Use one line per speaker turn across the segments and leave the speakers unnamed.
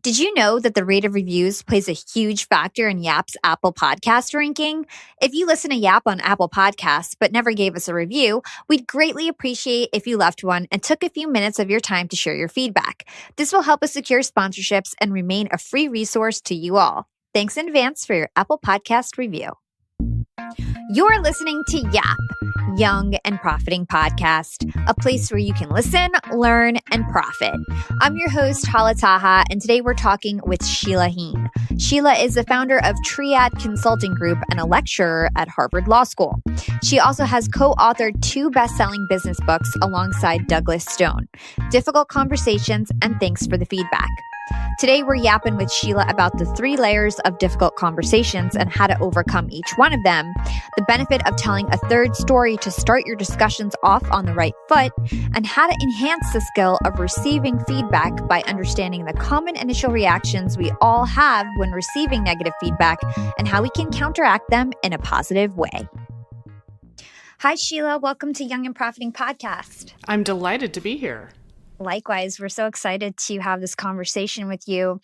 Did you know that the rate of reviews plays a huge factor in Yap's Apple Podcast ranking? If you listen to Yap on Apple Podcasts but never gave us a review, we'd greatly appreciate if you left one and took a few minutes of your time to share your feedback. This will help us secure sponsorships and remain a free resource to you all. Thanks in advance for your Apple Podcast review. You're listening to Yap, Young and Profiting Podcast, a place where you can listen, learn, and profit. I'm your host, Hala Taha, and today we're talking with Sheila Heen. Sheila is the founder of Triad Consulting Group and a lecturer at Harvard Law School. She also has co-authored 2 best-selling business books alongside Douglas Stone, Difficult Conversations and Thanks for the Feedback. Today, we're yapping with Sheila about the 3 layers of difficult conversations and how to overcome each one of them, the benefit of telling a 3rd story to start your discussions off on the right foot, and how to enhance the skill of receiving feedback by understanding the common initial reactions we all have when receiving negative feedback and how we can counteract them in a positive way. Hi, Sheila. Welcome to Young and Profiting Podcast.
I'm delighted to be here.
Likewise, we're so excited to have this conversation with you.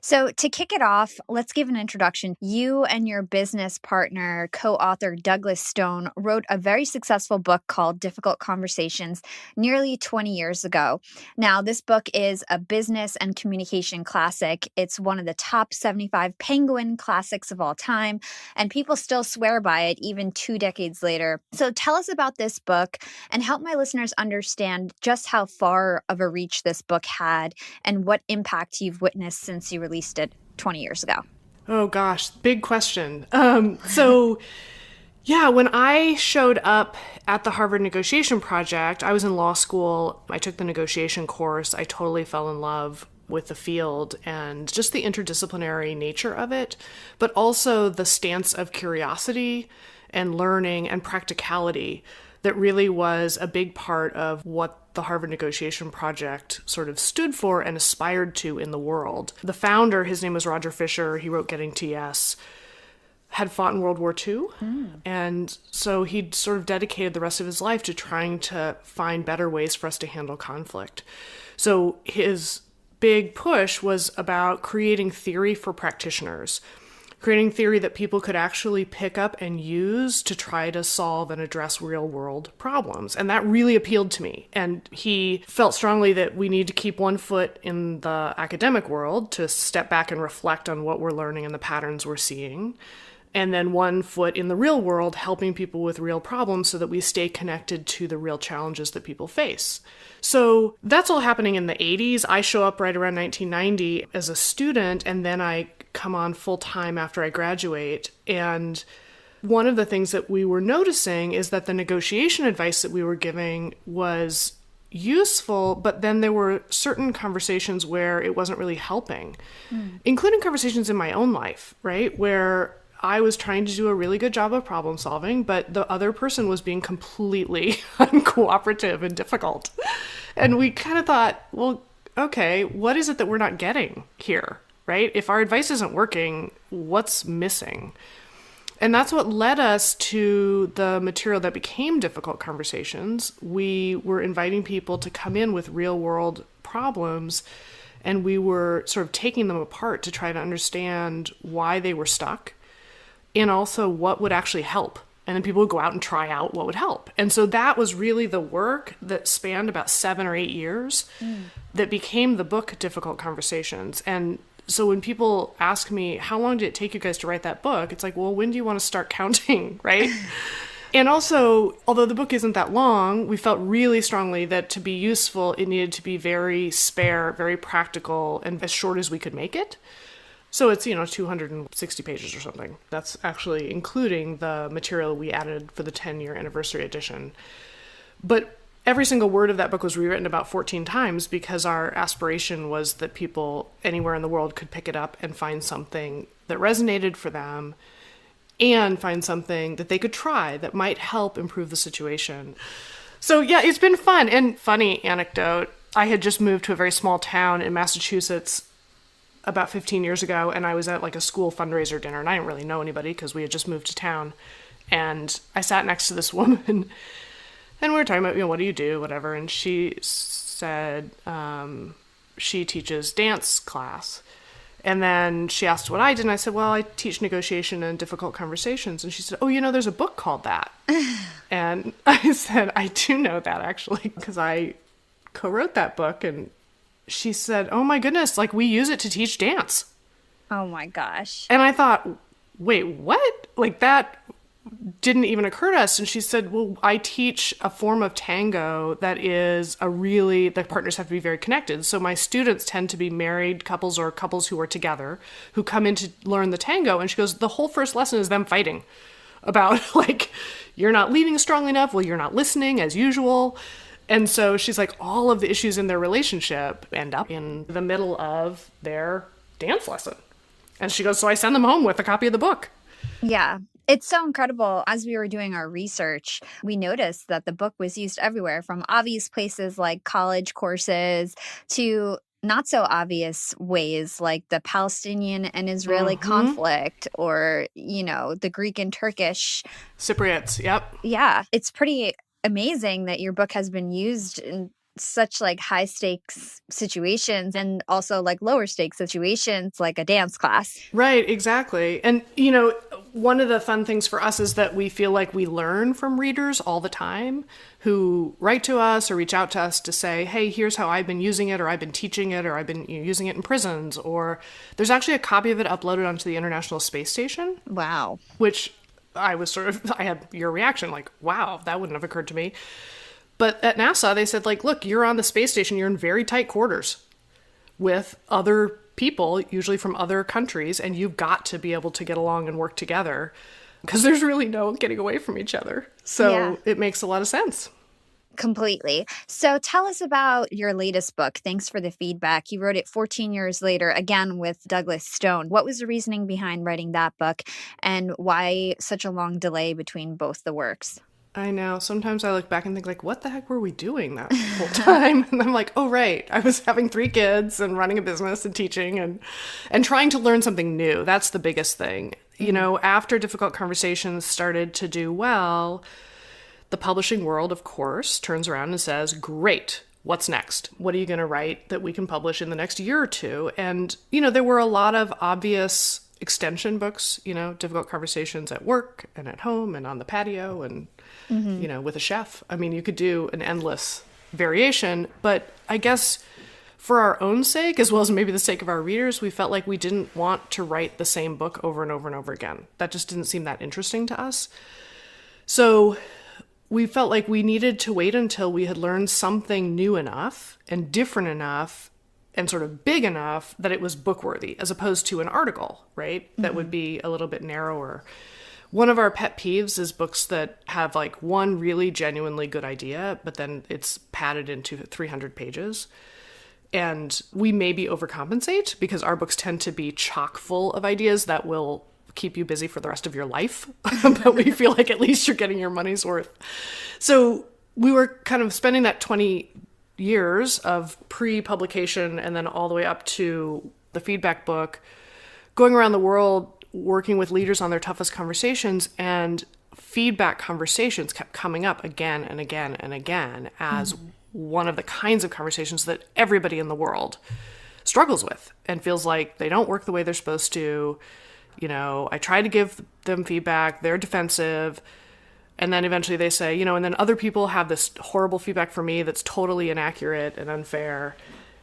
So to kick it off, let's give an introduction. You and your business partner, co-author Douglas Stone, wrote a very successful book called Difficult Conversations nearly 20 years ago. Now, this book is a business and communication classic. It's one of the top 75 Penguin classics of all time, and people still swear by it even 2 decades later. So tell us about this book and help my listeners understand just how far of a reach this book had and what impact you've witnessed since you released it 20 years ago.
Oh gosh, big question. When I showed up at the Harvard Negotiation Project, I was in law school. I took the negotiation course. I totally fell in love with the field and just the interdisciplinary nature of it, but also the stance of curiosity and learning and practicality that really was a big part of what the Harvard Negotiation Project sort of stood for and aspired to in the world. The founder, his name was Roger Fisher, he wrote Getting TS, had fought in World War II. And so he'd sort of dedicated the rest of his life to trying to find better ways for us to handle conflict. So his big push was about creating theory for practitioners, creating theory that people could actually pick up and use to try to solve and address real world problems. And that really appealed to me. And he felt strongly that we need to keep one foot in the academic world to step back and reflect on what we're learning and the patterns we're seeing. And then one foot in the real world, helping people with real problems so that we stay connected to the real challenges that people face. So that's all happening in the 80s. I show up right around 1990 as a student, and then I come on full time after I graduate. And one of the things that we were noticing is that the negotiation advice that we were giving was useful, but then there were certain conversations where it wasn't really helping, including conversations in my own life, right? Where I was trying to do a really good job of problem solving, but the other person was being completely uncooperative and difficult. And we kind of thought, well, okay, what is it that we're not getting here, right? If our advice isn't working, what's missing? And that's what led us to the material that became Difficult Conversations. We were inviting people to come in with real world problems, and we were sort of taking them apart to try to understand why they were stuck and also what would actually help. And then people would go out and try out what would help. And so that was really the work that spanned about 7 or 8 years that became the book Difficult Conversations. And so when people ask me, how long did it take you guys to write that book? It's like, well, when do you want to start counting, right? And also, although the book isn't that long, we felt really strongly that to be useful, it needed to be very spare, very practical, and as short as we could make it. So it's, 260 pages or something. That's actually including the material we added for the 10-year anniversary edition. But every single word of that book was rewritten about 14 times because our aspiration was that people anywhere in the world could pick it up and find something that resonated for them and find something that they could try that might help improve the situation. So yeah, it's been fun. And funny anecdote, I had just moved to a very small town in Massachusetts about 15 years ago, and I was at like a school fundraiser dinner, and I didn't really know anybody because we had just moved to town. And I sat next to this woman, and we were talking about, what do you do, whatever. And she said, she teaches dance class. And then she asked what I did, and I said, well, I teach negotiation and difficult conversations. And she said, oh, there's a book called that. And I said, I do know that, actually, because I co-wrote that book. And she said, oh, my goodness, like, we use it to teach dance.
Oh, my gosh.
And I thought, wait, what? Like, that didn't even occur to us. And she said, well, I teach a form of tango that is the partners have to be very connected. So my students tend to be married couples or couples who are together who come in to learn the tango. And she goes, the whole first lesson is them fighting about, like, you're not leading strongly enough. Well, you're not listening as usual. And so she's like, all of the issues in their relationship end up in the middle of their dance lesson. And she goes, so I send them home with a copy of the book.
Yeah. It's so incredible. As we were doing our research, we noticed that the book was used everywhere, from obvious places like college courses to not so obvious ways like the Palestinian and Israeli conflict, or, the Greek and Turkish
Cypriots. Yep.
Yeah. It's pretty amazing that your book has been used in such like high stakes situations, and also like lower stakes situations like a dance class.
Right, exactly. And, one of the fun things for us is that we feel like we learn from readers all the time who write to us or reach out to us to say, hey, here's how I've been using it, or I've been teaching it, or I've been using it in prisons, or there's actually a copy of it uploaded onto the International Space Station.
Wow.
Which I had your reaction, like, wow, that wouldn't have occurred to me. But at NASA, they said, like, look, you're on the space station, you're in very tight quarters with other people, usually from other countries, and you've got to be able to get along and work together because there's really no getting away from each other. So It makes a lot of sense.
Completely. So tell us about your latest book, Thanks for the Feedback. You wrote it 14 years later, again with Douglas Stone. What was the reasoning behind writing that book, and why such a long delay between both the works?
I know. Sometimes I look back and think, like, what the heck were we doing that whole time? And I'm like, oh, right. I was having 3 kids and running a business and teaching and trying to learn something new. That's the biggest thing. After Difficult Conversations started to do well, the publishing world, of course, turns around and says, great, what's next? What are you going to write that we can publish in the next year or two? And, there were a lot of obvious extension books, Difficult Conversations at work and at home and on the patio and, with a chef. I mean, you could do an endless variation, but I guess for our own sake, as well as maybe the sake of our readers, we felt like we didn't want to write the same book over and over and over again. That just didn't seem that interesting to us. So we felt like we needed to wait until we had learned something new enough and different enough and sort of big enough that it was book-worthy, as opposed to an article, right? That would be a little bit narrower. One of our pet peeves is books that have like one really genuinely good idea, but then it's padded into 300 pages. And we maybe overcompensate because our books tend to be chock full of ideas that will keep you busy for the rest of your life. But we feel like at least you're getting your money's worth. So we were kind of spending that 20 years of pre-publication and then all the way up to the feedback book, going around the world, working with leaders on their toughest conversations, and feedback conversations kept coming up again and again and again as one of the kinds of conversations that everybody in the world struggles with and feels like they don't work the way they're supposed to. I try to give them feedback, they're defensive, and then eventually they say, and then other people have this horrible feedback for me that's totally inaccurate and unfair.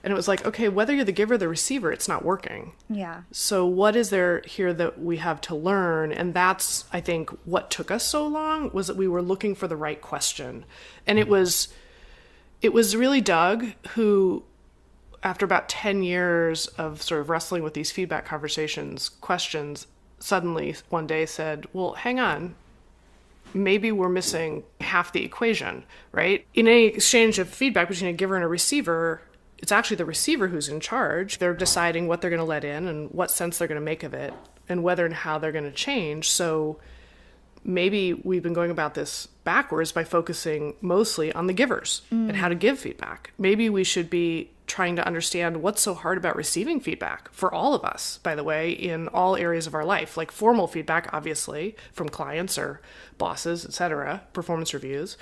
And it was like, okay, whether you're the giver or the receiver, it's not working. Yeah. So what is there here that we have to learn? And that's, I think, what took us so long, was that we were looking for the right question. And it was really Doug who, after about 10 years of sort of wrestling with these feedback conversations, questions, suddenly one day said, well, hang on. Maybe we're missing half the equation, right? In any exchange of feedback between a giver and a receiver, it's actually the receiver who's in charge. They're deciding what they're going to let in and what sense they're going to make of it and whether and how they're going to change. So maybe we've been going about this backwards by focusing mostly on the givers and how to give feedback. Maybe we should be trying to understand what's so hard about receiving feedback for all of us, by the way, in all areas of our life, like formal feedback, obviously, from clients or bosses, etc., performance reviews,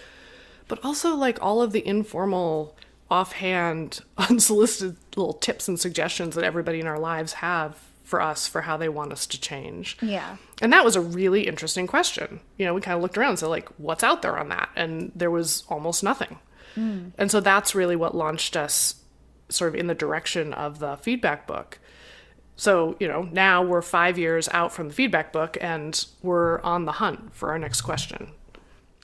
but also like all of the informal offhand, unsolicited little tips and suggestions that everybody in our lives have for us for how they want us to change.
Yeah.
And that was a really interesting question. We kind of looked around and said, like, what's out there on that? And there was almost nothing. And so that's really what launched us sort of in the direction of the feedback book. So, now we're 5 years out from the feedback book and we're on the hunt for our next question.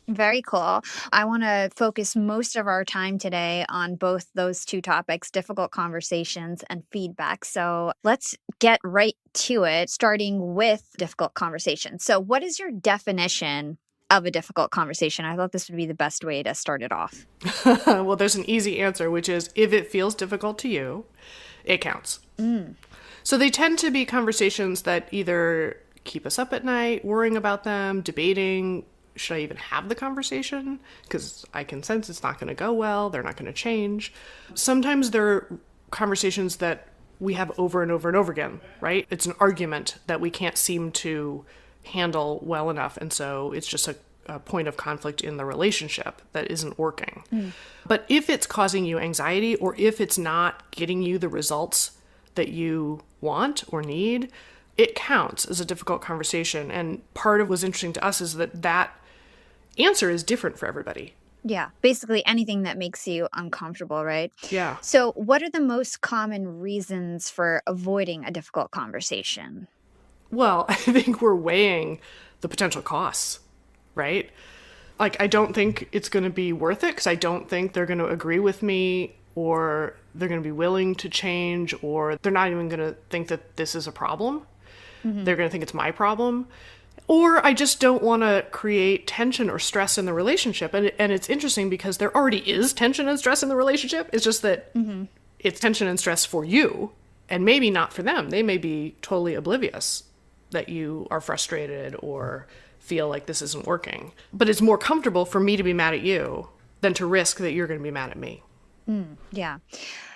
Very cool. I want to focus most of our time today on both those two topics, difficult conversations and feedback. So let's get right to it, starting with difficult conversations. So what is your definition of a difficult conversation? I thought this would be the best way to start it off.
Well, there's an easy answer, which is if it feels difficult to you, it counts. So they tend to be conversations that either keep us up at night, worrying about them, debating, should I even have the conversation? Because I can sense it's not going to go well. They're not going to change. Sometimes they're conversations that we have over and over and over again, right? It's an argument that we can't seem to handle well enough. And so it's just a point of conflict in the relationship that isn't working. But if it's causing you anxiety or if it's not getting you the results that you want or need, it counts as a difficult conversation. And part of what's interesting to us is that answer is different for everybody.
Yeah, basically anything that makes you uncomfortable, right?
Yeah.
So what are the most common reasons for avoiding a difficult conversation?
Well, I think we're weighing the potential costs, right? Like, I don't think it's going to be worth it because I don't think they're going to agree with me or they're going to be willing to change or they're not even going to think that this is a problem. They're going to think it's my problem. Or I just don't want to create tension or stress in the relationship. And it's interesting because there already is tension and stress in the relationship. It's just that it's tension and stress for you and maybe not for them. They may be totally oblivious that you are frustrated or feel like this isn't working. But it's more comfortable for me to be mad at you than to risk that you're going to be mad at me.
Yeah.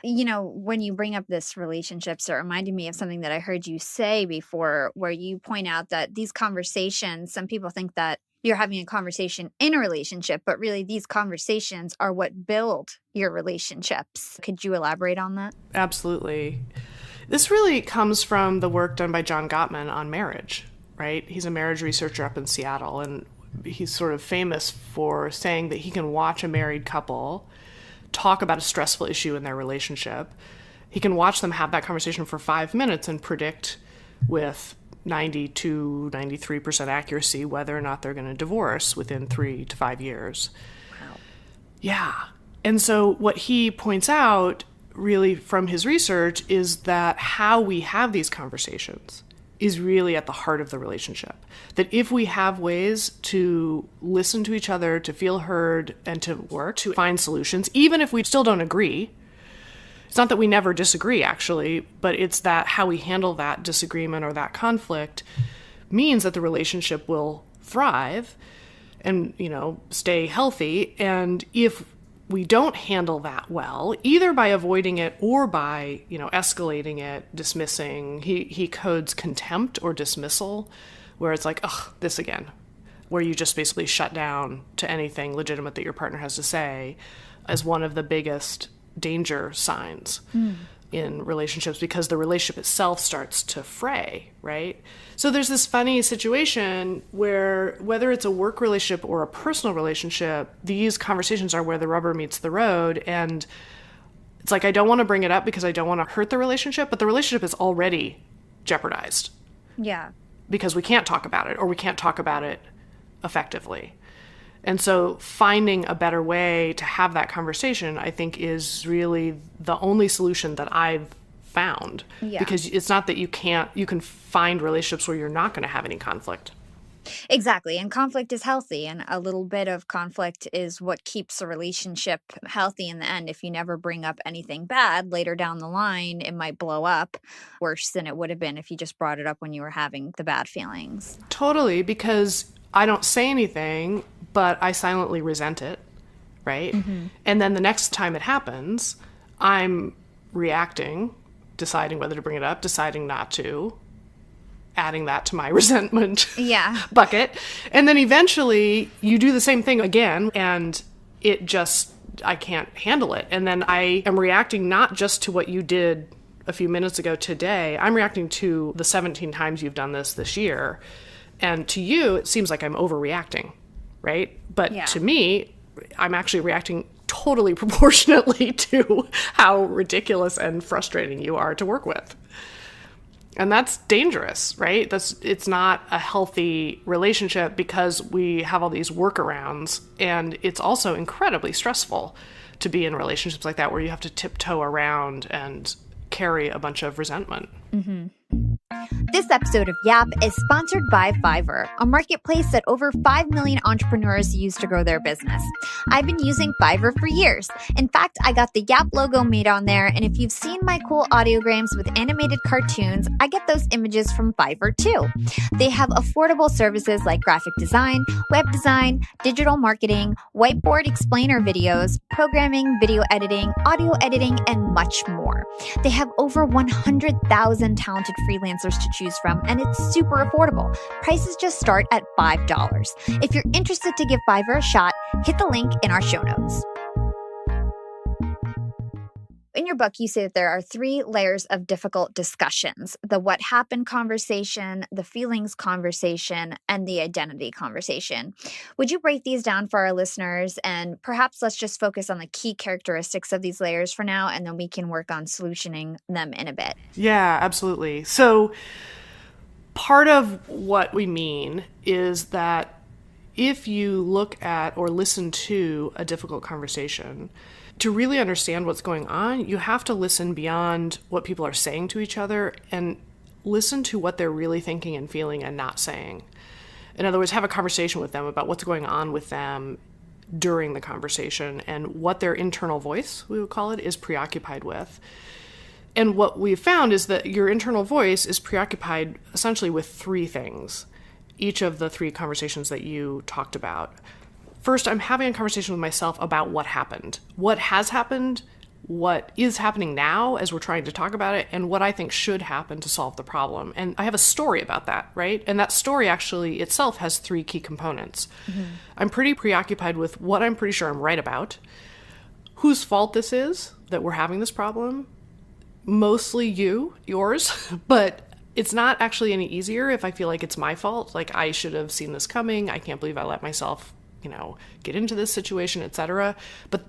When you bring up this relationships, it reminded me of something that I heard you say before, where you point out that these conversations, some people think that you're having a conversation in a relationship, but really these conversations are what build your relationships. Could you elaborate on that?
Absolutely. This really comes from the work done by John Gottman on marriage, right? He's a marriage researcher up in Seattle, and he's sort of famous for saying that he can watch a married couple talk about a stressful issue in their relationship. He can watch them have that conversation for 5 minutes and predict with 92, 93% accuracy whether or not they're going to divorce within 3 to 5 years.
Wow.
Yeah. And so what he points out really from his research is that how we have these conversations is really at the heart of the relationship. That if we have ways to listen to each other, to feel heard, and to work to find solutions, even if we still don't agree, it's not that we never disagree, actually, but it's that how we handle that disagreement or that conflict means that the relationship will thrive and, stay healthy. And if we don't handle that well, either by avoiding it or by, escalating it, dismissing. He codes contempt or dismissal, where it's like, ugh, this again, where you just basically shut down to anything legitimate that your partner has to say as one of the biggest danger signs in relationships, because the relationship itself starts to fray, right? So there's this funny situation where whether it's a work relationship or a personal relationship, these conversations are where the rubber meets the road. And it's like, I don't want to bring it up because I don't want to hurt the relationship, but the relationship is already jeopardized.
Yeah.
Because we can't talk about it or we can't talk about it effectively. And so finding a better way to have that conversation, I think, is really the only solution that I've found.
Yeah.
Because it's not that you can find relationships where you're not going to have any conflict.
Exactly. And conflict is healthy. And a little bit of conflict is what keeps a relationship healthy in the end. If you never bring up anything bad later down the line, it might blow up worse than it would have been if you just brought it up when you were having the bad feelings.
Totally, because I don't say anything, but I silently resent it, right? Mm-hmm. And then the next time it happens, I'm reacting, deciding whether to bring it up, deciding not to, adding that to my resentment bucket. And then eventually you do the same thing again, and it just I can't handle it. And then I am reacting not just to what you did a few minutes ago today. I'm reacting to the 17 times you've done this year. And to you, it seems like I'm overreacting, right? But to me, I'm actually reacting totally proportionately to how ridiculous and frustrating you are to work with. And that's dangerous, right? It's not a healthy relationship because we have all these workarounds, and it's also incredibly stressful to be in relationships like that where you have to tiptoe around and carry a bunch of resentment.
Mm-hmm. This episode of Yap is sponsored by Fiverr, a marketplace that over 5 million entrepreneurs use to grow their business. I've been using Fiverr for years. In fact, I got the Yap logo made on there, and if you've seen my cool audiograms with animated cartoons, I get those images from Fiverr too. They have affordable services like graphic design, web design, digital marketing, whiteboard explainer videos, programming, video editing, audio editing, and much more. They have over 100,000 talented freelancers to choose from, and it's super affordable. Prices just start at $5. If you're interested to give Fiverr a shot, hit the link in our show notes. In your book, you say that there are 3 layers of difficult discussions: the what happened conversation, the feelings conversation, and the identity conversation. Would you break these down for our listeners? And perhaps let's just focus on the key characteristics of these layers for now, and then we can work on solutioning them in a bit.
Yeah, absolutely. So part of what we mean is that if you look at or listen to a difficult conversation, to really understand what's going on, you have to listen beyond what people are saying to each other and listen to what they're really thinking and feeling and not saying. In other words, have a conversation with them about what's going on with them during the conversation and what their internal voice, we would call it, is preoccupied with. And what we've found is that your internal voice is preoccupied essentially with 3 things, each of the 3 conversations that you talked about. First, I'm having a conversation with myself about what happened, what has happened, what is happening now as we're trying to talk about it, and what I think should happen to solve the problem. And I have a story about that, right? And that story actually itself has 3 key components. Mm-hmm. I'm pretty preoccupied with what I'm pretty sure I'm right about, whose fault this is that we're having this problem, mostly yours, but it's not actually any easier if I feel like it's my fault, like I should have seen this coming, I can't believe I let myself get into this situation, etc. But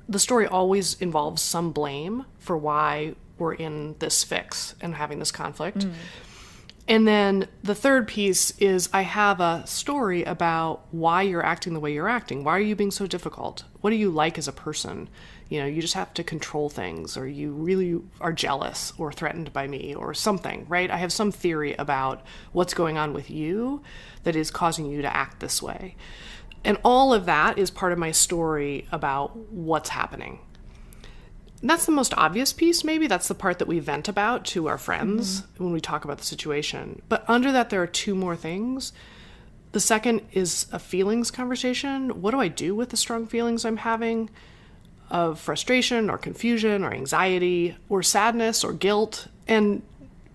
the story always involves some blame for why we're in this fix and having this conflict. Mm. And then the third piece is I have a story about why you're acting the way you're acting. Why are you being so difficult? What do you like as a person? You just have to control things, or you really are jealous or threatened by me or something, right? I have some theory about what's going on with you that is causing you to act this way. And all of that is part of my story about what's happening. And that's the most obvious piece, maybe. That's the part that we vent about to our friends when we talk about the situation. But under that, there are 2 more things. The second is a feelings conversation. What do I do with the strong feelings I'm having of frustration or confusion or anxiety or sadness or guilt? And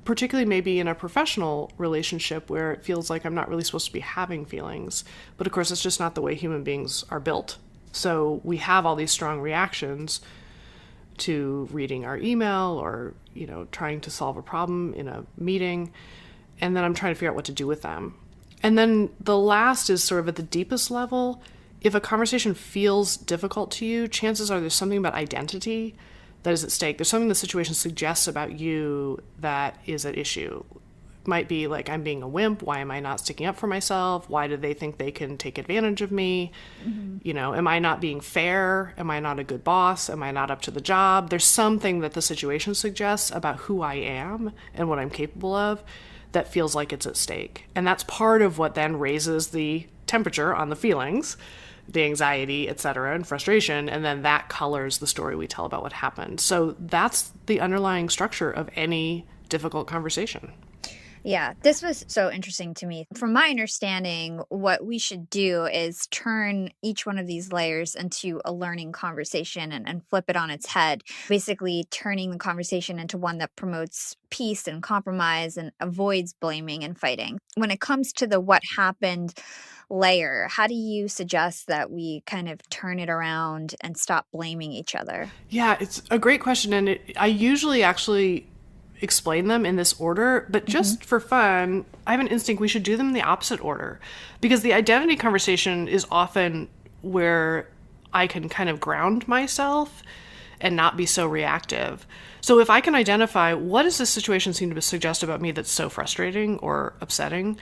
particularly maybe in a professional relationship where it feels like I'm not really supposed to be having feelings. But of course, it's just not the way human beings are built. So we have all these strong reactions to reading our email or, trying to solve a problem in a meeting. And then I'm trying to figure out what to do with them. And then the last is sort of at the deepest level. If a conversation feels difficult to you, chances are there's something about identity that is at stake. There's something the situation suggests about you that is at issue. It might be like, I'm being a wimp. Why am I not sticking up for myself? Why do they think they can take advantage of me? Mm-hmm. Am I not being fair? Am I not a good boss? Am I not up to the job? There's something that the situation suggests about who I am and what I'm capable of that feels like it's at stake. And that's part of what then raises the temperature on the feelings, the anxiety, etc., and frustration, and then that colors the story we tell about what happened. So that's the underlying structure of any difficult conversation.
Yeah, this was so interesting to me. From my understanding, what we should do is turn each one of these layers into a learning conversation and flip it on its head, basically turning the conversation into one that promotes peace and compromise and avoids blaming and fighting. When it comes to the what happened layer, how do you suggest that we kind of turn it around and stop blaming each other?
Yeah, it's a great question. And I usually actually explain them in this order, but just for fun, I have an instinct we should do them in the opposite order, because the identity conversation is often where I can kind of ground myself and not be so reactive. So if I can identify what does this situation seem to suggest about me that's so frustrating or upsetting,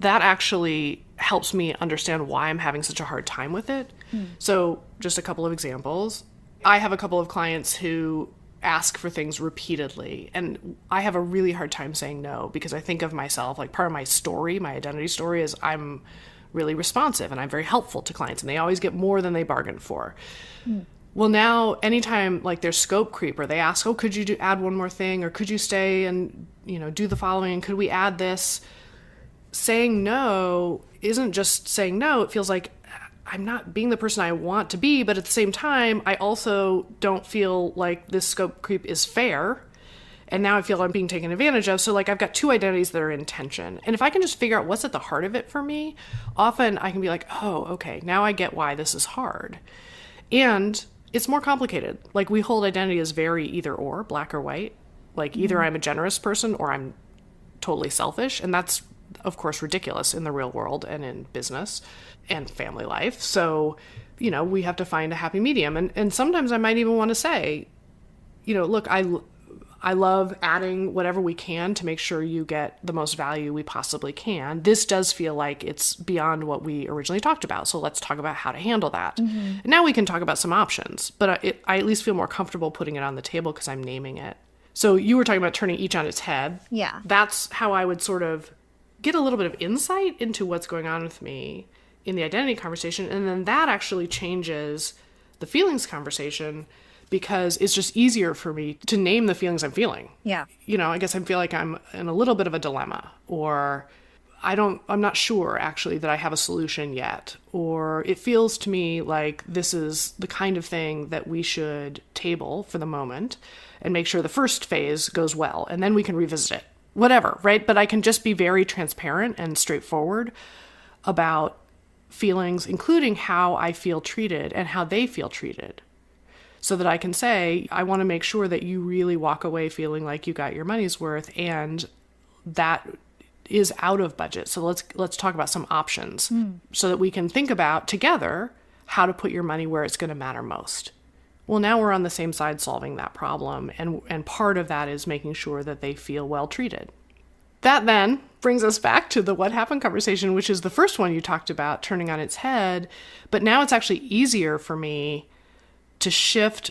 that actually helps me understand why I'm having such a hard time with it. So just a couple of examples. I have a couple of clients who ask for things repeatedly, and I have a really hard time saying no, because I think of myself, like, part of my story, my identity story, is I'm really responsive and I'm very helpful to clients, and they always get more than they bargained for. Well, now anytime like there's scope creep, or they ask, oh, could you add one more thing, or could you stay and do the following, could we add this? Saying no isn't just saying no. It feels like I'm not being the person I want to be, but at the same time, I also don't feel like this scope creep is fair. And now I feel I'm being taken advantage of. So like I've got two identities that are in tension. And if I can just figure out what's at the heart of it for me, often I can be like, oh, okay, now I get why this is hard. And it's more complicated. Like, we hold identity as very either or, black or white. Like, either I'm a generous person or I'm totally selfish. And that's, of course, ridiculous in the real world and in business and family life. So, we have to find a happy medium. And sometimes I might even want to say, look, I love adding whatever we can to make sure you get the most value we possibly can. This does feel like it's beyond what we originally talked about. So let's talk about how to handle that. And now we can talk about some options, but I at least feel more comfortable putting it on the table because I'm naming it. So you were talking about turning each on its head.
Yeah.
That's how I would sort of get a little bit of insight into what's going on with me in the identity conversation. And then that actually changes the feelings conversation, because it's just easier for me to name the feelings I'm feeling.
Yeah.
I guess I feel like I'm in a little bit of a dilemma, or I'm not sure actually that I have a solution yet, or it feels to me like this is the kind of thing that we should table for the moment and make sure the first phase goes well, and then we can revisit it. Whatever, right? But I can just be very transparent and straightforward about feelings, including how I feel treated and how they feel treated, so that I can say, I want to make sure that you really walk away feeling like you got your money's worth, and that is out of budget. So let's talk about some options so that we can think about together how to put your money where it's going to matter most. Well, now we're on the same side solving that problem, and part of that is making sure that they feel well treated. That then brings us back to the what happened conversation, which is the first one you talked about, turning on its head. But now it's actually easier for me to shift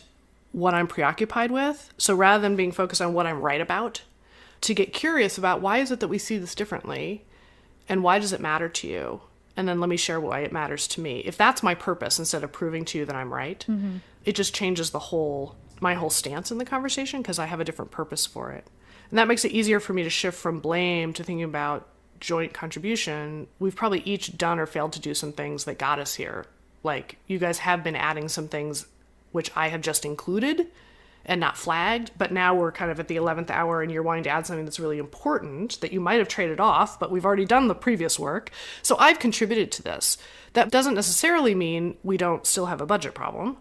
what I'm preoccupied with. So rather than being focused on what I'm right about, to get curious about, why is it that we see this differently, and why does it matter to you? And then let me share why it matters to me. If that's my purpose, instead of proving to you that I'm right, it just changes my whole stance in the conversation, because I have a different purpose for it. And that makes it easier for me to shift from blame to thinking about joint contribution. We've probably each done or failed to do some things that got us here. Like, you guys have been adding some things which I have just included and not flagged, but now we're kind of at the 11th hour and you're wanting to add something that's really important that you might have traded off, but we've already done the previous work. So I've contributed to this. That doesn't necessarily mean we don't still have a budget problem,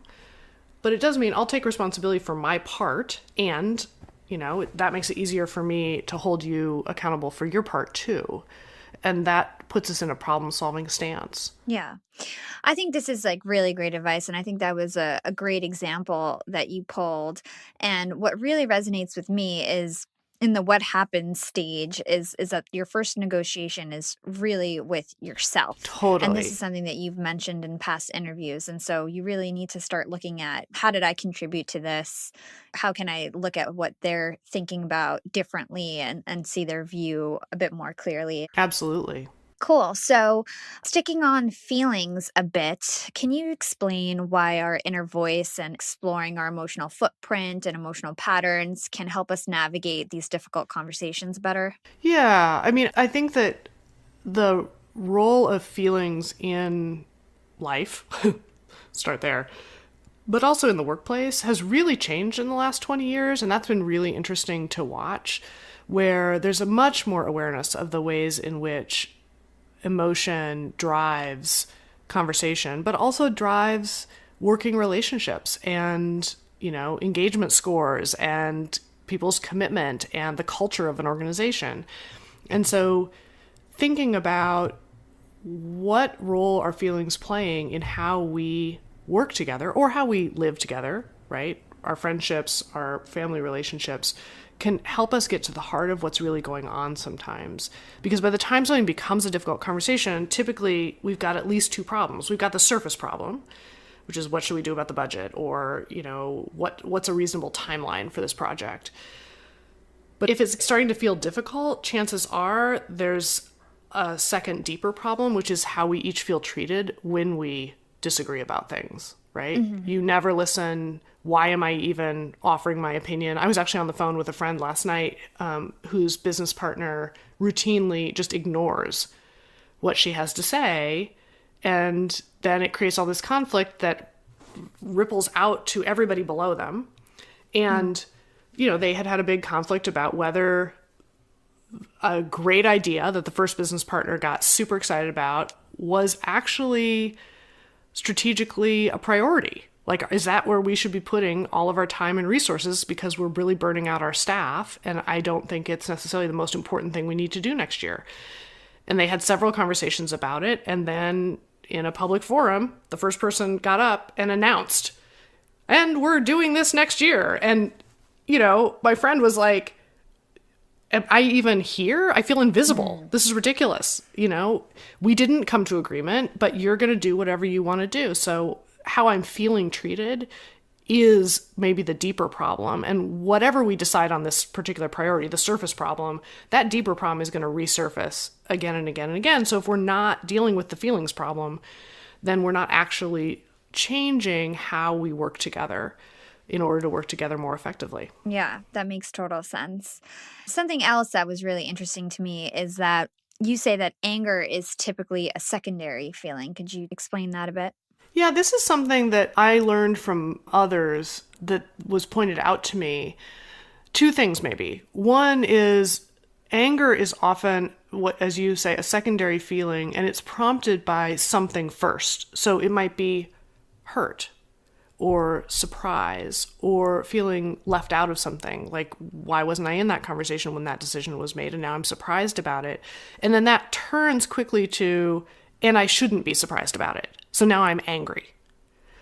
but it does mean I'll take responsibility for my part, and, that makes it easier for me to hold you accountable for your part too. And that puts us in a problem-solving stance.
Yeah. I think this is like really great advice. And I think that was a great example that you pulled. And what really resonates with me is in the what happens stage is that your first negotiation is really with yourself.
Totally.
And this is something that you've mentioned in past interviews. And so you really need to start looking at, how did I contribute to this? How can I look at what they're thinking about differently and see their view a bit more clearly?
Absolutely.
Cool. So, sticking on feelings a bit, can you explain why our inner voice and exploring our emotional footprint and emotional patterns can help us navigate these difficult conversations better?
Yeah, I mean, I think that the role of feelings in life, start there, but also in the workplace has really changed in the last 20 years. And that's been really interesting to watch, where there's a much more awareness of the ways in which emotion drives conversation, but also drives working relationships and, engagement scores and people's commitment and the culture of an organization. And so thinking about what role are feelings playing in how we work together or how we live together, right? Our friendships, our family relationships can help us get to the heart of what's really going on sometimes. Because by the time something becomes a difficult conversation, typically we've got at least two problems. We've got the surface problem, which is what should we do about the budget, or, what's a reasonable timeline for this project. But if it's starting to feel difficult, chances are there's a second deeper problem, which is how we each feel treated when we disagree about things, right? Mm-hmm. You never listen. Why am I even offering my opinion? I was actually on the phone with a friend last night whose business partner routinely just ignores what she has to say. And then it creates all this conflict that ripples out to everybody below them. And, they had a big conflict about whether a great idea that the first business partner got super excited about was actually strategically a priority. Like, is that where we should be putting all of our time and resources, because we're really burning out our staff? And I don't think it's necessarily the most important thing we need to do next year. And they had several conversations about it. And then in a public forum, the first person got up and announced, and we're doing this next year. And, my friend was like, am I even here? I feel invisible. This is ridiculous. We didn't come to agreement, but you're going to do whatever you want to do. So how I'm feeling treated is maybe the deeper problem. And whatever we decide on this particular priority, the surface problem, that deeper problem is going to resurface again and again and again. So if we're not dealing with the feelings problem, then we're not actually changing how we work together in order to work together more effectively.
Yeah, that makes total sense. Something else that was really interesting to me is that you say that anger is typically a secondary feeling. Could you explain that a bit?
Yeah, this is something that I learned from others that was pointed out to me. Two things maybe. One is anger is often, what, as you say, a secondary feeling, and it's prompted by something first. So it might be hurt or surprise or feeling left out of something. Like, why wasn't I in that conversation when that decision was made? And now I'm surprised about it. And then that turns quickly to, and I shouldn't be surprised about it. So now I'm angry.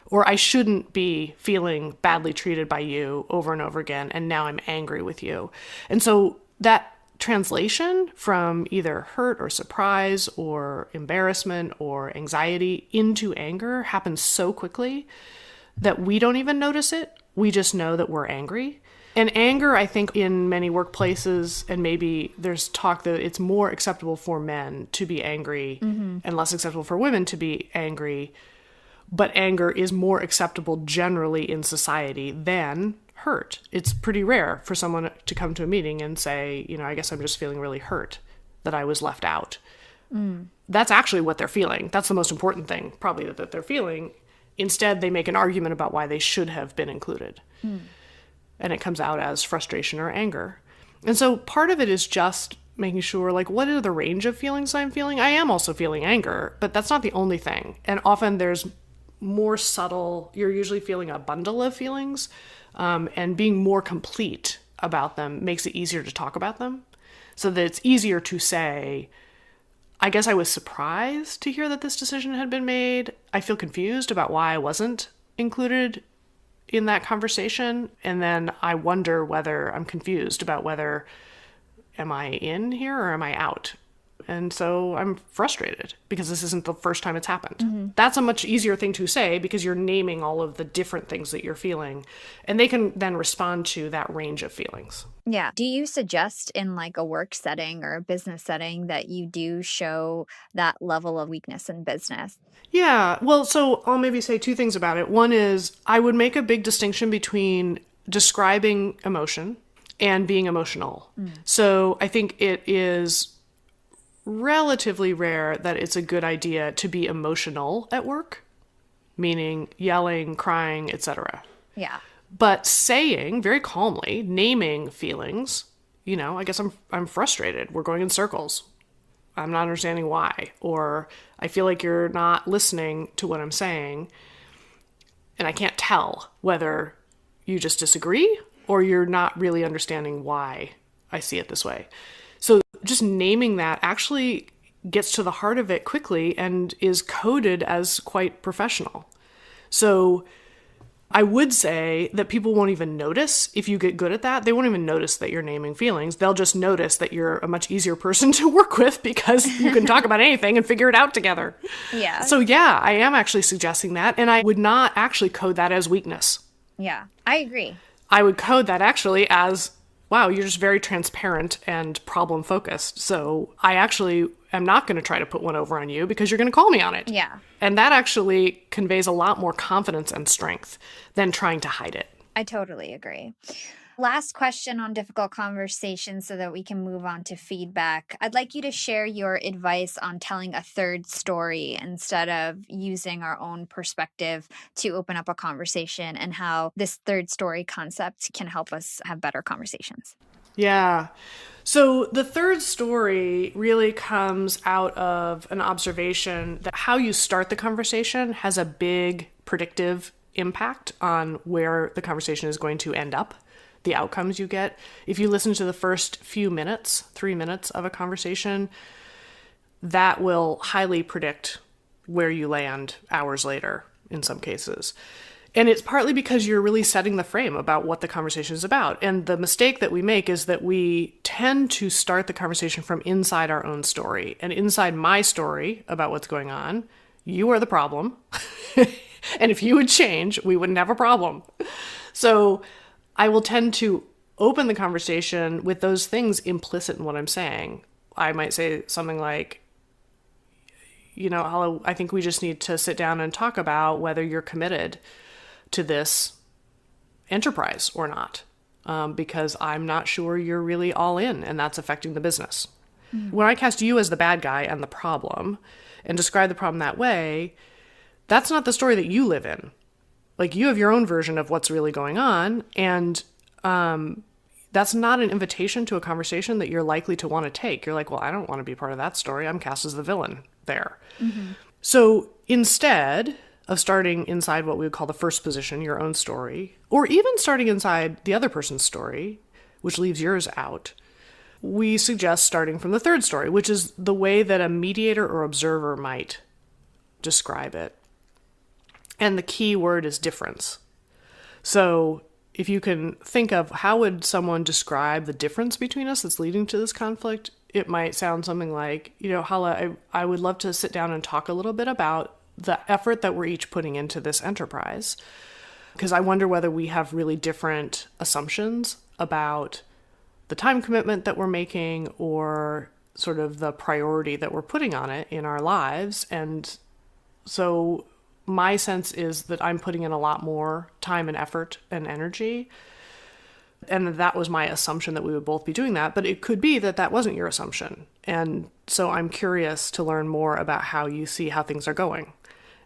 Or I shouldn't be feeling badly treated by you over and over again, and now I'm angry with you. And so that translation from either hurt or surprise or embarrassment or anxiety into anger happens so quickly that we don't even notice it. We just know that we're angry. And anger, I think, in many workplaces, and maybe there's talk that it's more acceptable for men to be angry and less acceptable for women to be angry. But anger is more acceptable generally in society than hurt. It's pretty rare for someone to come to a meeting and say, I guess I'm just feeling really hurt that I was left out. That's actually what they're feeling. That's the most important thing, probably, that they're feeling. Instead, they make an argument about why they should have been included. And it comes out as frustration or anger. And so part of it is just making sure, like, what are the range of feelings I'm feeling? I am also feeling anger, but that's not the only thing. And often there's more subtle, you're usually feeling a bundle of feelings, and being more complete about them makes it easier to talk about them. So that it's easier to say, I guess I was surprised to hear that this decision had been made. I feel confused about why I wasn't included in that conversation. And then I wonder whether I'm confused about whether, am I in here or am I out? And so I'm frustrated because this isn't the first time it's happened. That's a much easier thing to say because you're naming all of the different things that you're feeling. And they can then respond to that range of feelings.
Yeah. Do you suggest in like a work setting or a business setting that you do show that level of weakness in business?
Yeah. Well, so I'll maybe say two things about it. One is I would make a big distinction between describing emotion and being emotional. So I think it is relatively rare that it's a good idea to be emotional at work, meaning yelling, crying, etc.
Yeah.
But saying very calmly, naming feelings, I guess I'm frustrated. We're going in circles. I'm not understanding why. Or I feel like you're not listening to what I'm saying. And I can't tell whether you just disagree or you're not really understanding why I see it this way. So just naming that actually gets to the heart of it quickly and is coded as quite professional. So I would say that people won't even notice if you get good at that. They won't even notice that you're naming feelings. They'll just notice that you're a much easier person to work with because you can talk about anything and figure it out together.
Yeah.
So yeah, I am actually suggesting that. And I would not actually code that as weakness.
Yeah, I agree.
I would code that actually as, wow, you're just very transparent and problem focused. So I actually am not going to try to put one over on you because you're going to call me on it.
Yeah.
And that actually conveys a lot more confidence and strength than trying to hide it.
I totally agree. Last question on difficult conversations so that we can move on to feedback. I'd like you to share your advice on telling a third story instead of using our own perspective to open up a conversation and how this third story concept can help us have better conversations.
Yeah. So the third story really comes out of an observation that how you start the conversation has a big predictive impact on where the conversation is going to end up, the outcomes you get. If you listen to the first few minutes, 3 minutes of a conversation, that will highly predict where you land hours later in some cases. And it's partly because you're really setting the frame about what the conversation is about. And the mistake that we make is that we tend to start the conversation from inside our own story. And inside my story about what's going on, you are the problem. And if you would change, we wouldn't have a problem. So I will tend to open the conversation with those things implicit in what I'm saying. I might say something like, Hala, I think we just need to sit down and talk about whether you're committed to this enterprise or not, because I'm not sure you're really all in and that's affecting the business. Mm-hmm. When I cast you as the bad guy and the problem and describe the problem that way, that's not the story that you live in. Like, you have your own version of what's really going on, and that's not an invitation to a conversation that you're likely to want to take. You're like, well, I don't want to be part of that story. I'm cast as the villain there. Mm-hmm. So instead of starting inside what we would call the first position, your own story, or even starting inside the other person's story, which leaves yours out, we suggest starting from the third story, which is the way that a mediator or observer might describe it. And the key word is difference. So if you can think of how would someone describe the difference between us that's leading to this conflict, it might sound something like, Hala, I would love to sit down and talk a little bit about the effort that we're each putting into this enterprise. Because I wonder whether we have really different assumptions about the time commitment that we're making or sort of the priority that we're putting on it in our lives. And so my sense is that I'm putting in a lot more time and effort and energy. And that was my assumption that we would both be doing that. But it could be that that wasn't your assumption. And so I'm curious to learn more about how you see how things are going.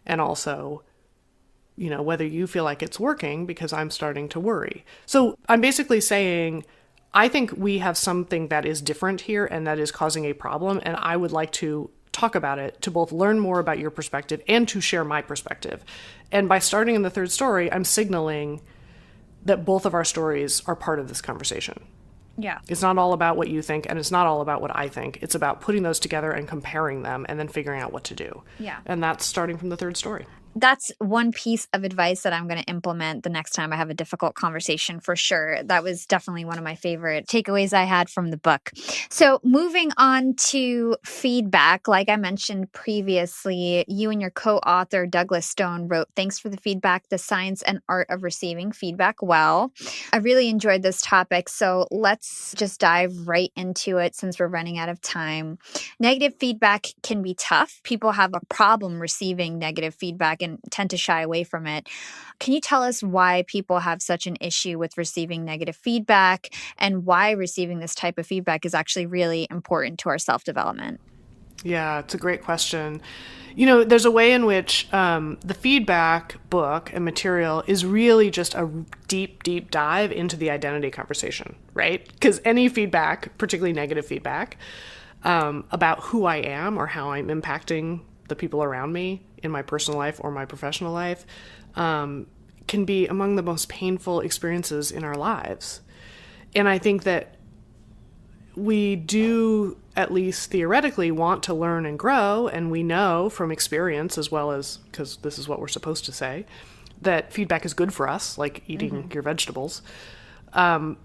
And also, whether you feel like it's working, because I'm starting to worry. So I'm basically saying, I think we have something that is different here and that is causing a problem. And I would like to talk about it, to both learn more about your perspective and to share my perspective. And by starting in the third story, I'm signaling that both of our stories are part of this conversation.
Yeah.
It's not all about what you think, and it's not all about what I think. It's about putting those together and comparing them and then figuring out what to do.
Yeah.
And that's starting from the third story.
That's one piece of advice that I'm going to implement the next time I have a difficult conversation for sure. That was definitely one of my favorite takeaways I had from the book. So, moving on to feedback, like I mentioned previously, you and your co author, Douglas Stone, wrote, "Thanks for the feedback, the science and art of receiving feedback well." I really enjoyed this topic. So, let's just dive right into it since we're running out of time. Negative feedback can be tough. People have a problem receiving negative feedback and tend to shy away from it. Can you tell us why people have such an issue with receiving negative feedback and why receiving this type of feedback is actually really important to our self-development?
Yeah, it's a great question. You know, there's a way in which the feedback book and material is really just a deep, deep dive into the identity conversation, right? Because any feedback, particularly negative feedback, about who I am or how I'm impacting the people around me in my personal life or my professional life, can be among the most painful experiences in our lives. And I think that we do, at least theoretically, want to learn and grow, and we know from experience, as well as, because this is what we're supposed to say, that feedback is good for us, like eating your vegetables. And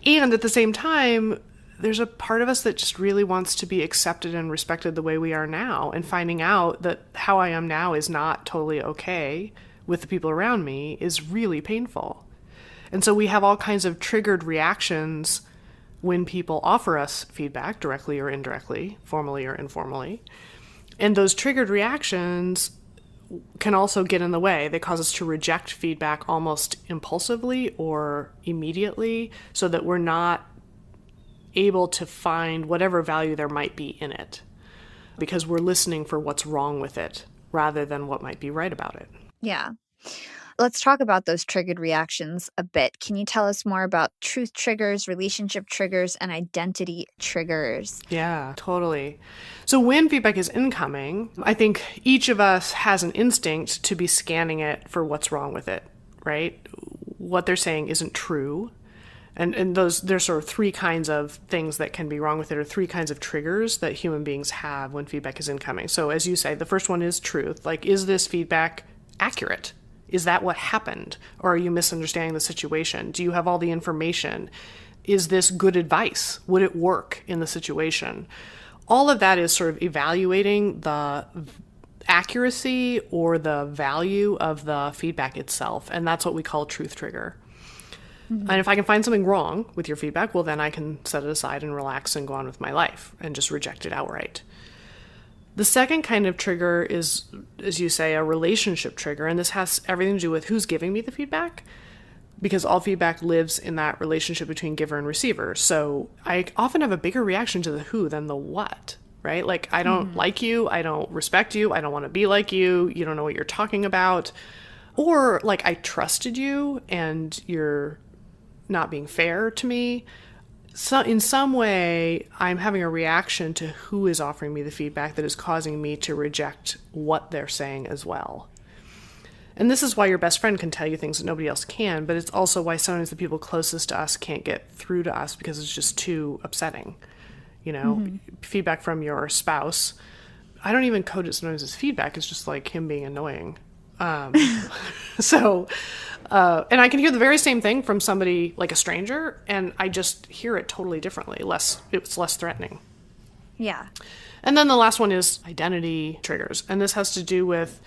at the same time, there's a part of us that just really wants to be accepted and respected the way we are now, and finding out that how I am now is not totally okay with the people around me is really painful. And so we have all kinds of triggered reactions when people offer us feedback, directly or indirectly, formally or informally. And those triggered reactions can also get in the way. They cause us to reject feedback almost impulsively or immediately, so that we're not able to find whatever value there might be in it, because we're listening for what's wrong with it rather than what might be right about it.
Yeah. Let's talk about those triggered reactions a bit. Can you tell us more about truth triggers, relationship triggers, and identity triggers?
Yeah, totally. So when feedback is incoming, I think each of us has an instinct to be scanning it for what's wrong with it, right? What they're saying isn't true. And there's sort of three kinds of things that can be wrong with it, or three kinds of triggers that human beings have when feedback is incoming. So as you say, the first one is truth. Like, is this feedback accurate? Is that what happened? Or are you misunderstanding the situation? Do you have all the information? Is this good advice? Would it work in the situation? All of that is sort of evaluating the accuracy or the value of the feedback itself. And that's what we call truth trigger. Mm-hmm. And if I can find something wrong with your feedback, well, then I can set it aside and relax and go on with my life and just reject it outright. The second kind of trigger is, as you say, a relationship trigger. And this has everything to do with who's giving me the feedback, because all feedback lives in that relationship between giver and receiver. So I often have a bigger reaction to the who than the what, right? Like, I don't like you. I don't respect you. I don't want to be like you. You don't know what you're talking about. Or like, I trusted you and you're not being fair to me. So in some way, I'm having a reaction to who is offering me the feedback that is causing me to reject what they're saying as well. And this is why your best friend can tell you things that nobody else can, but it's also why sometimes the people closest to us can't get through to us, because it's just too upsetting. You know, feedback from your spouse, I don't even code it sometimes as feedback. It's just like him being annoying. And I can hear the very same thing from somebody like a stranger, and I just hear it totally differently. It's less threatening.
Yeah.
And then the last one is identity triggers. And this has to do with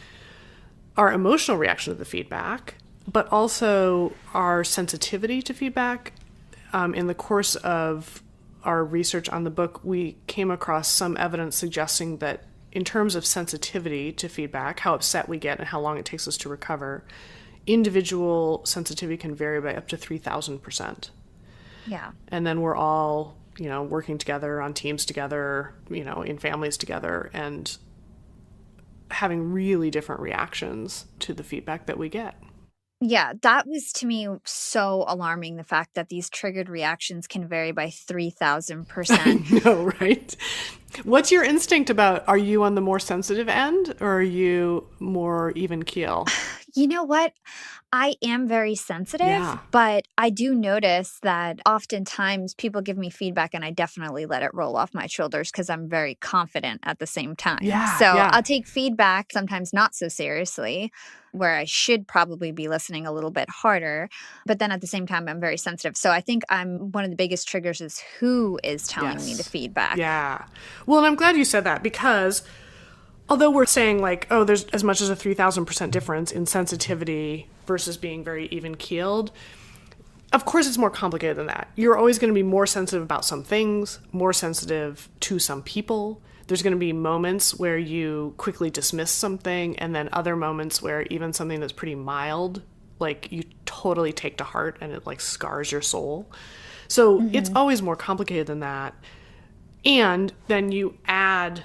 our emotional reaction to the feedback, but also our sensitivity to feedback. In the course of our research on the book, we came across some evidence suggesting that in terms of sensitivity to feedback, how upset we get and how long it takes us to recover, individual sensitivity can vary by up to 3,000%.
Yeah.
And then we're all, working together on teams together, in families together, and having really different reactions to the feedback that we get.
Yeah, that was to me so alarming, the fact that these triggered reactions can vary by 3,000%.
I know, right? What's your instinct about, are you on the more sensitive end or are you more even keel?
You know what? I am very sensitive,
Yeah.
but I do notice that oftentimes people give me feedback and I definitely let it roll off my shoulders because I'm very confident at the same time.
Yeah.
So
Yeah.
I'll take feedback sometimes not so seriously, where I should probably be listening a little bit harder. But then at the same time, I'm very sensitive. So I think one of the biggest triggers is who is telling me the
Yes.
feedback.
Yeah. Well, and I'm glad you said that because although we're saying like, oh, there's as much as a 3,000% difference in sensitivity versus being very even keeled, of course it's more complicated than that. You're always going to be more sensitive about some things, more sensitive to some people. There's going to be moments where you quickly dismiss something, and then other moments where even something that's pretty mild, like you totally take to heart and it like scars your soul. So it's always more complicated than that. And then you add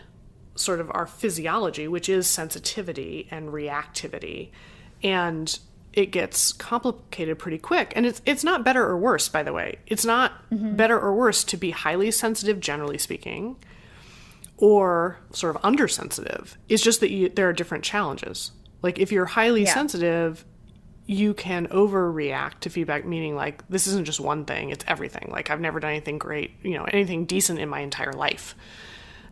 sort of our physiology, which is sensitivity and reactivity. And it gets complicated pretty quick. And it's not better or worse, by the way. It's not better or worse to be highly sensitive, generally speaking, or sort of undersensitive. It's just that there are different challenges. Like if you're highly sensitive, you can overreact to feedback, meaning like this isn't just one thing, it's everything. Like I've never done anything great, anything decent in my entire life.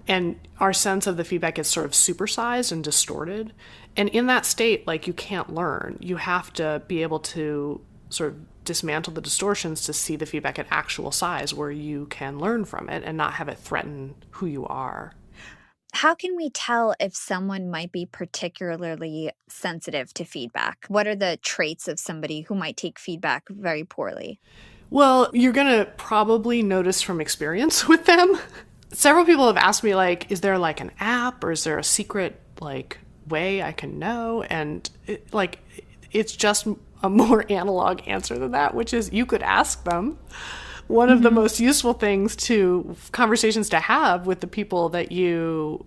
And our sense of the feedback is sort of supersized and distorted. And in that state, like you can't learn. You have to be able to sort of dismantle the distortions to see the feedback at actual size where you can learn from it and not have it threaten who you are.
How can we tell if someone might be particularly sensitive to feedback? What are the traits of somebody who might take feedback very poorly?
Well, you're going to probably notice from experience with them. Several people have asked me, like, is there like an app or is there a secret like way I can know? And it's just a more analog answer than that, which is you could ask them. One of the most useful things conversations to have with the people that you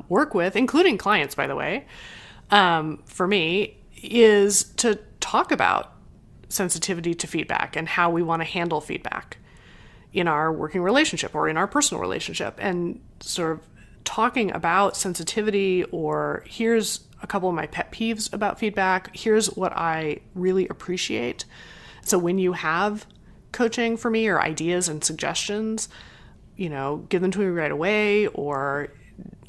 work with, including clients, by the way, for me, is to talk about sensitivity to feedback and how we want to handle feedback in our working relationship or in our personal relationship, and sort of talking about sensitivity, or here's a couple of my pet peeves about feedback. Here's what I really appreciate. So when you have coaching for me or ideas and suggestions, give them to me right away, or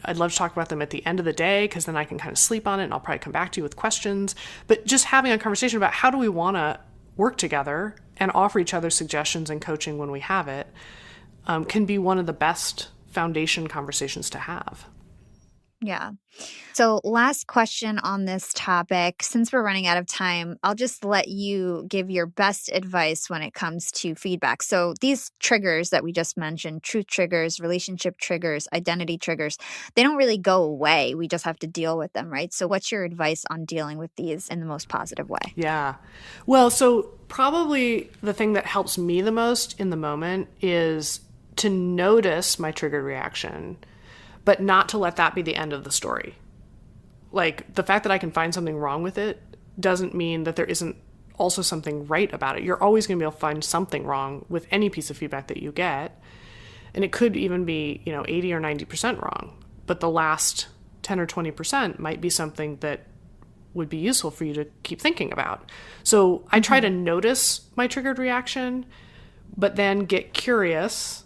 I'd love to talk about them at the end of the day because then I can kind of sleep on it and I'll probably come back to you with questions. But just having a conversation about how do we want to work together and offer each other suggestions and coaching when we have it can be one of the best foundation conversations to have.
Yeah. So last question on this topic. Since we're running out of time, I'll just let you give your best advice when it comes to feedback. So these triggers that we just mentioned, truth triggers, relationship triggers, identity triggers, they don't really go away. We just have to deal with them, right? So what's your advice on dealing with these in the most positive way?
Yeah. Well, so probably the thing that helps me the most in the moment is to notice my triggered reaction, but not to let that be the end of the story. Like, the fact that I can find something wrong with it doesn't mean that there isn't also something right about it. You're always going to be able to find something wrong with any piece of feedback that you get. And it could even be, 80 or 90% wrong. But the last 10 or 20% might be something that would be useful for you to keep thinking about. So I try to notice my triggered reaction, but then get curious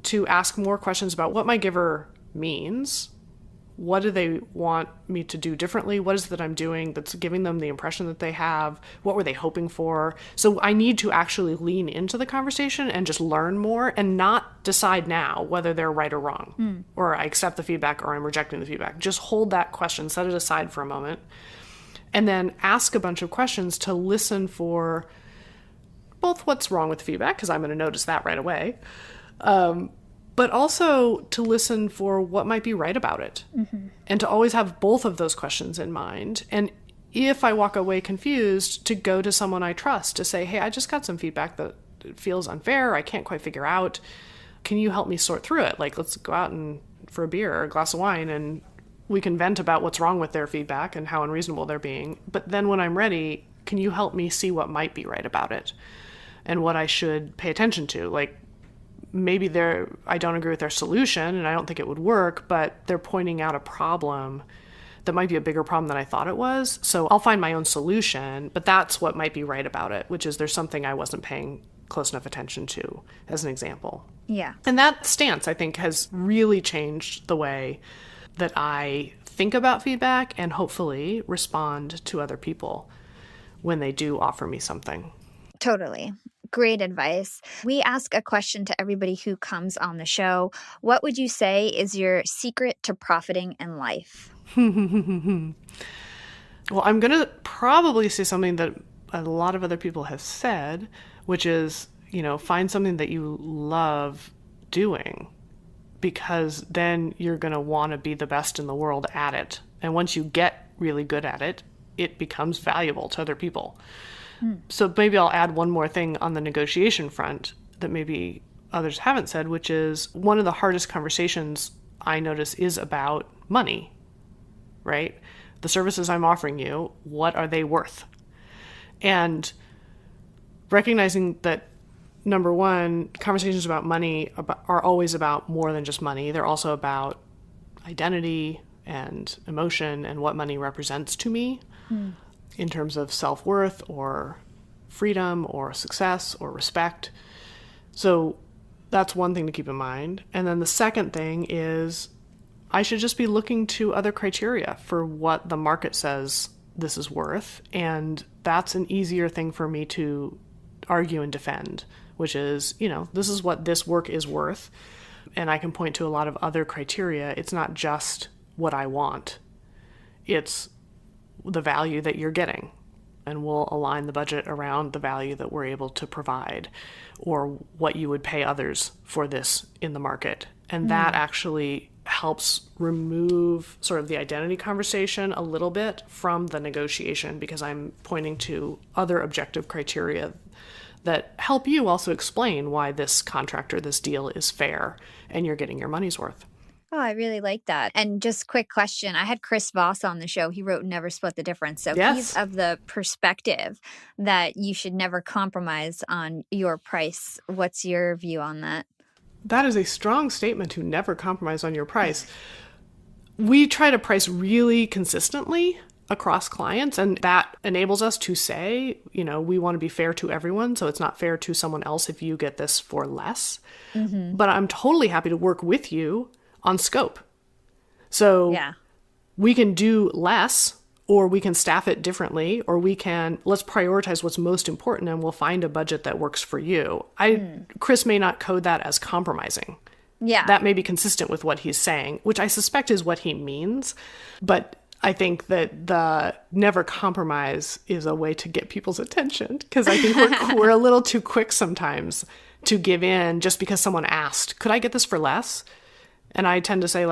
to ask more questions about what my giver means. What do they want me to do differently? What is it that I'm doing that's giving them the impression that they have? What were they hoping for? So I need to actually lean into the conversation and just learn more and not decide now whether they're right or wrong, or I accept the feedback or I'm rejecting the feedback. Just hold that question, set it aside for a moment, and then ask a bunch of questions to listen for both what's wrong with the feedback, because I'm going to notice that right away, but also to listen for what might be right about it. And to always have both of those questions in mind. And if I walk away confused, to go to someone I trust to say, hey, I just got some feedback that feels unfair. I can't quite figure out. Can you help me sort through it? Like, let's go out for a beer or a glass of wine and we can vent about what's wrong with their feedback and how unreasonable they're being. But then when I'm ready, can you help me see what might be right about it and what I should pay attention to? Like, maybe I don't agree with their solution and I don't think it would work, but they're pointing out a problem that might be a bigger problem than I thought it was. So I'll find my own solution, but that's what might be right about it, which is there's something I wasn't paying close enough attention to, as an example.
Yeah.
And that stance, I think, has really changed the way that I think about feedback and hopefully respond to other people when they do offer me something.
Totally. Great advice. We ask a question to everybody who comes on the show. What would you say is your secret to profiting in life?
Well, I'm going to probably say something that a lot of other people have said, which is, find something that you love doing, because then you're going to want to be the best in the world at it. And once you get really good at it, it becomes valuable to other people. So maybe I'll add one more thing on the negotiation front that maybe others haven't said, which is one of the hardest conversations I notice is about money, right? The services I'm offering you, what are they worth? And recognizing that, number one, conversations about money are always about more than just money. They're also about identity and emotion and what money represents to me in terms of self-worth or freedom or success or respect. So that's one thing to keep in mind. And then the second thing is I should just be looking to other criteria for what the market says this is worth. And that's an easier thing for me to argue and defend, which is, this is what this work is worth. And I can point to a lot of other criteria. It's not just what I want. It's the value that you're getting. And we'll align the budget around the value that we're able to provide, or what you would pay others for this in the market. And that actually helps remove sort of the identity conversation a little bit from the negotiation, because I'm pointing to other objective criteria that help you also explain why this contract or this deal is fair and you're getting your money's worth.
Oh, I really like that. And just quick question. I had Chris Voss on the show. He wrote Never Split the Difference. So he's of the perspective that you should never compromise on your price. What's your view on that?
That is a strong statement, to never compromise on your price. We try to price really consistently across clients, and that enables us to say, we want to be fair to everyone. So it's not fair to someone else if you get this for less. But I'm totally happy to work with you on scope. So we can do less, or we can staff it differently, or let's prioritize what's most important, and we'll find a budget that works for you. Chris may not code that as compromising. Yeah. That may be consistent with what he's saying, which I suspect is what he means. But I think that the never compromise is a way to get people's attention, because I think we're a little too quick sometimes to give in just because someone asked, could I get this for less? And I tend to say,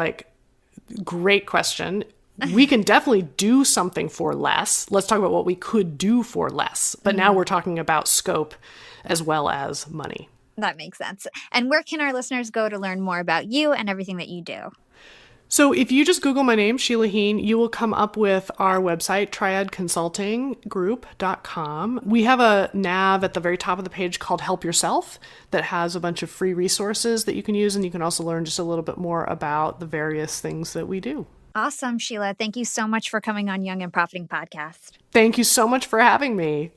great question. We can definitely do something for less. Let's talk about what we could do for less. But now we're talking about scope as well as money.
That makes sense. And where can our listeners go to learn more about you and everything that you do?
So if you just Google my name, Sheila Heen, you will come up with our website, triadconsultinggroup.com. We have a nav at the very top of the page called Help Yourself that has a bunch of free resources that you can use. And you can also learn just a little bit more about the various things that we do.
Awesome, Sheila. Thank you so much for coming on Young and Profiting Podcast.
Thank you so much for having me.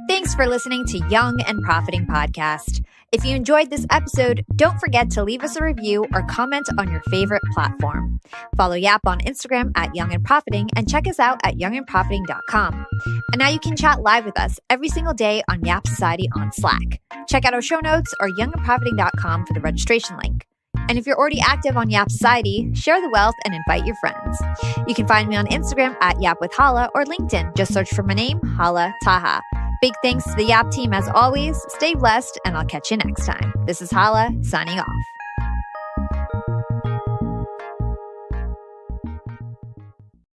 Thanks for listening to Young and Profiting Podcast. If you enjoyed this episode, don't forget to leave us a review or comment on your favorite platform. Follow Yap on Instagram at Young and Profiting, and check us out at youngandprofiting.com. And now you can chat live with us every single day on Yap Society on Slack. Check out our show notes or youngandprofiting.com for the registration link. And if you're already active on Yap Society, share the wealth and invite your friends. You can find me on Instagram at Yap with Hala, or LinkedIn. Just search for my name, Hala Taha. Big thanks to the Yap team as always. Stay blessed, and I'll catch you next time. This is Hala signing off.